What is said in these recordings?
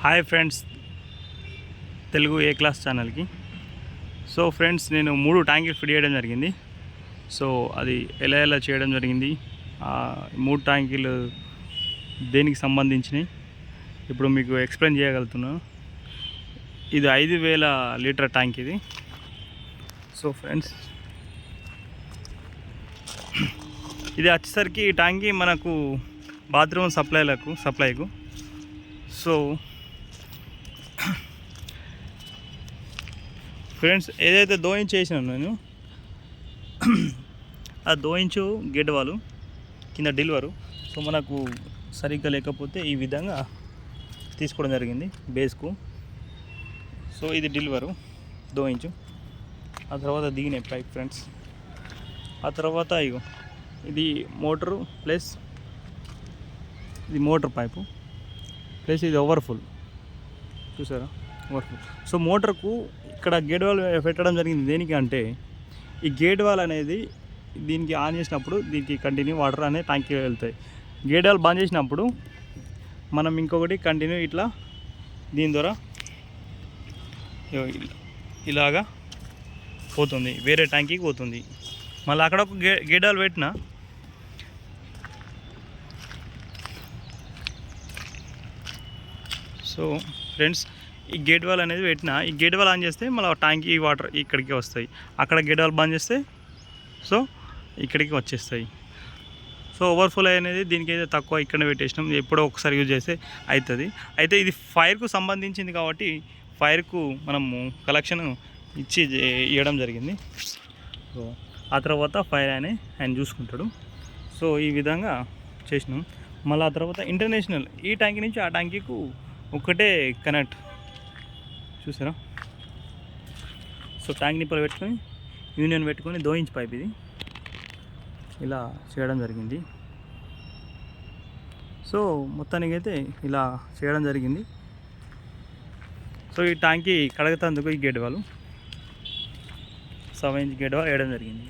Hi friends, Telugu ఏ class ఛానల్కి. So friends, నేను 3 ట్యాంకులు ఫిట్ చేయడం జరిగింది. సో అది ఎలా చేయడం జరిగింది, 3 ట్యాంకులు దేనికి సంబంధించినవి ఇప్పుడు మీకు ఎక్స్ప్లెయిన్ చేయగలుగుతున్నాను. ఇది 5000 లీటర్ ట్యాంక్ ఇది. సో ఫ్రెండ్స్, ఇది వచ్చేసరికి ఈ ట్యాంకి మనకు బాత్రూమ్ సప్లైకు. సో ఫ్రెండ్స్, ఏదైతే 2 ఇంచ్ వేసినాను నేను, ఆ 2 ఇంచు గెడ్వాలు కింద డెలివరు. సో మనకు సరిగ్గా లేకపోతే ఈ విధంగా తీసుకోవడం జరిగింది బేస్కు. సో ఇది డెలివరు 2 ఇంచు. ఆ తర్వాత దిగినాయి పైప్ ఫ్రెండ్స్. ఆ తర్వాత ఇది మోటరు ప్లస్ ఇది మోటార్ పైపు ప్లస్ ఇది ఓవర్ఫుల్, చూసారా, ఓవర్ఫుల్. సో మోటార్కు ఇక్కడ గేట్ వాల్ పెట్టడం జరిగింది. దేనికి అంటే ఈ గేట్ వాల్ అనేది దీనికి ఆన్ చేసినప్పుడు దీనికి కంటిన్యూ వాటర్ అనేది ట్యాంక్కి వెళ్తాయి. గేట్ వాల్ బంద్ చేసినప్పుడు మనం ఇంకొకటి కంటిన్యూ ఇట్లా దీని ద్వారా ఇలాగా పోతుంది, వేరే ట్యాంక్కి పోతుంది. మళ్ళీ అక్కడ ఒక గేట్ వాల్ పెట్టిన సో ఫ్రెండ్స్, ఈ గేట్ వాల్ అనేది పెట్టిన, ఈ గేట్ వాల్ ఆన్ చేస్తే మళ్ళీ ట్యాంక్ ఈ వాటర్ ఇక్కడికి వస్తాయి. అక్కడ గేట్ వాల్ బంద్ చేస్తే సో ఇక్కడికి వచ్చేస్తాయి. సో ఓవర్ఫ్లో అనేది దీనికైతే తక్కువ ఇక్కడ పెట్టేసినాం, ఎప్పుడో ఒకసారి యూజ్ చేస్తే అవుతుంది. అయితే ఇది ఫైర్కు సంబంధించింది కాబట్టి ఫైర్కు మనము కలెక్షన్ ఇచ్చి ఇవ్వడం జరిగింది. సో ఆ తర్వాత ఫైర్ ఆయన చూసుకుంటాడు. సో ఈ విధంగా చేసినాం. మళ్ళీ ఆ తర్వాత ఇంటర్నేషనల్ ఈ ట్యాంక్ నుంచి ఆ ట్యాంకీకు ఒకటే కనెక్ట్, చూసారా. సో ట్యాంక్ నిప్పలు పెట్టుకొని యూనియన్ పెట్టుకొని 2 ఇంచ్ పైప్ ఇది ఇలా చేయడం జరిగింది. సో మొత్తానికి అయితే ఇలా చేయడం జరిగింది. సో ఈ ట్యాంక్కి కడగతందుకు ఈ gate wall 7 inch gate wall వేయడం జరిగింది.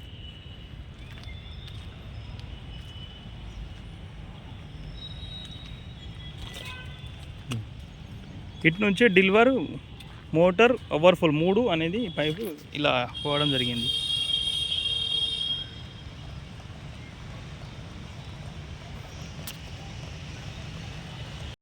ఇటు నుంచి డెలివర్, మోటార్, ఓవర్ఫుల్ 3 అనేది పైపు ఇలా పోవడం జరిగింది.